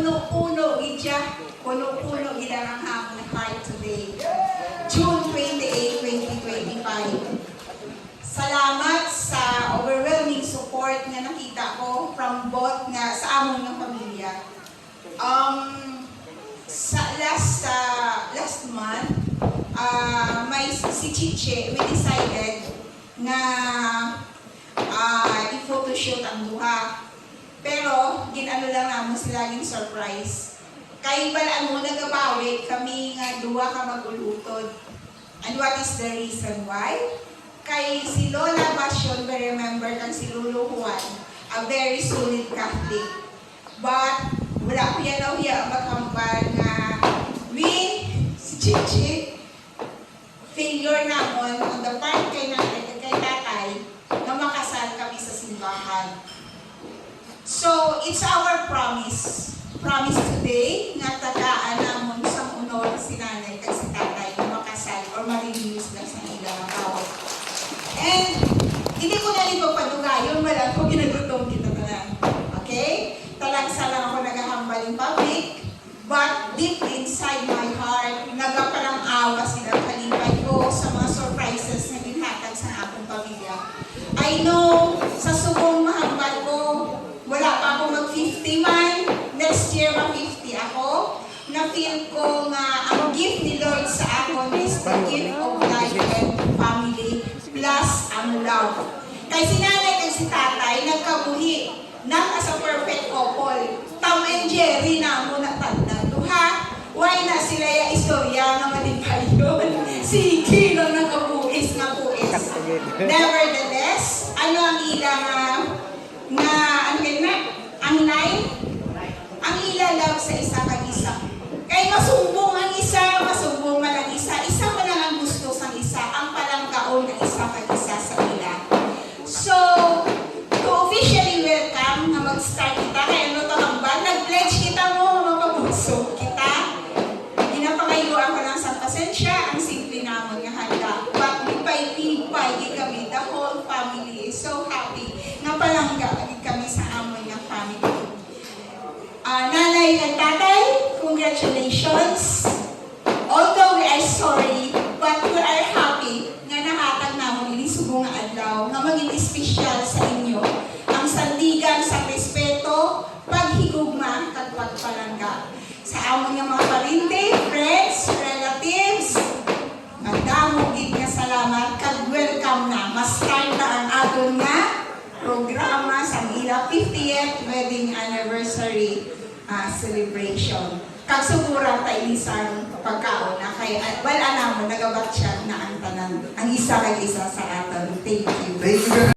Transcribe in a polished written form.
puno-puno gidya, puno-puno gid ang among heart today. June 28, 2025. Salamat sa overwhelming support nga nakita ko from both nga sa among nga pamilya. Sa last month, may si Chiche, we decided na i-photoshoot ang duha. Pero, ginano lang naman sila yung surprise. Kaya pala mo nagabawi, kami nga duha ka mag-ulutod. And what is the reason why? Kay si Lola Basyon, we remember kang si Lolo Juan, a very solid Catholic. But, wala ko yan o hiya maghambal nga si Chichi, failure namon on the part kay tatay na makasal kami sa simbahan. So, it's our promise today nga tagaan namon sa unol si nanay kag si tatay na makasal or ma-release lang sa ilang tao. And, hindi ko na rin papadugayon, wala ko ginagutom kita na lang. Okay? Talagsa lang ako naghahambal in public, but deep inside my heart, nagaparang awa sila kalipay ko sa mga surprises na ginhatag sa akong pamilya. I know, sa subong mahambal ko, wala pa ako mag-50 man, next year mag-50 ako, na-feel ko nga ang gift ni Lord sa akin is the gift of life and family plus ang love. Kay si nanay at si tatay, nagkabuhi na as a perfect couple. Tom and Jerry na mo natanda. Duha, why na sila yung istorya na malipay yun? Sige lang nagkabuhis nga buhis. Nevertheless, ano ang ilang ang line? Ang ila love sa isa kag isa. Kay masumbong ang isa, masumbong man ang isa. Isa pa lang ang gusto sa isa. Ang palangkaon ng isa kag isa sa ila. So, to officially welcome na mag-start kita, kaya ano ito hambal, nag-pledge kita mo, mapabusog kita. Ginapangayuan ko lang sa pasensya, ang simple naman nga handa. But lipay-lipay, kami, the whole family is so happy na palangga kami sa amon nga family. Nanay at tatay, congratulations. Although we are sorry, but we are happy nga nahatag namon ini subong nga adlaw nga maging espesyal sa inyo ang sandigan sa respeto, paghigugma kag pagpalangga sa amon nga mga parente, friends, relatives. Magdamo gid nga salamat kag welcome na ma-start na ang aton nga programa sa ila 50th wedding anniversary celebration. Kag sugura ta isang pagkaon na kay wala na mo nagabatsyag na ang tanan ang isa kag isa sa aton. Thank you.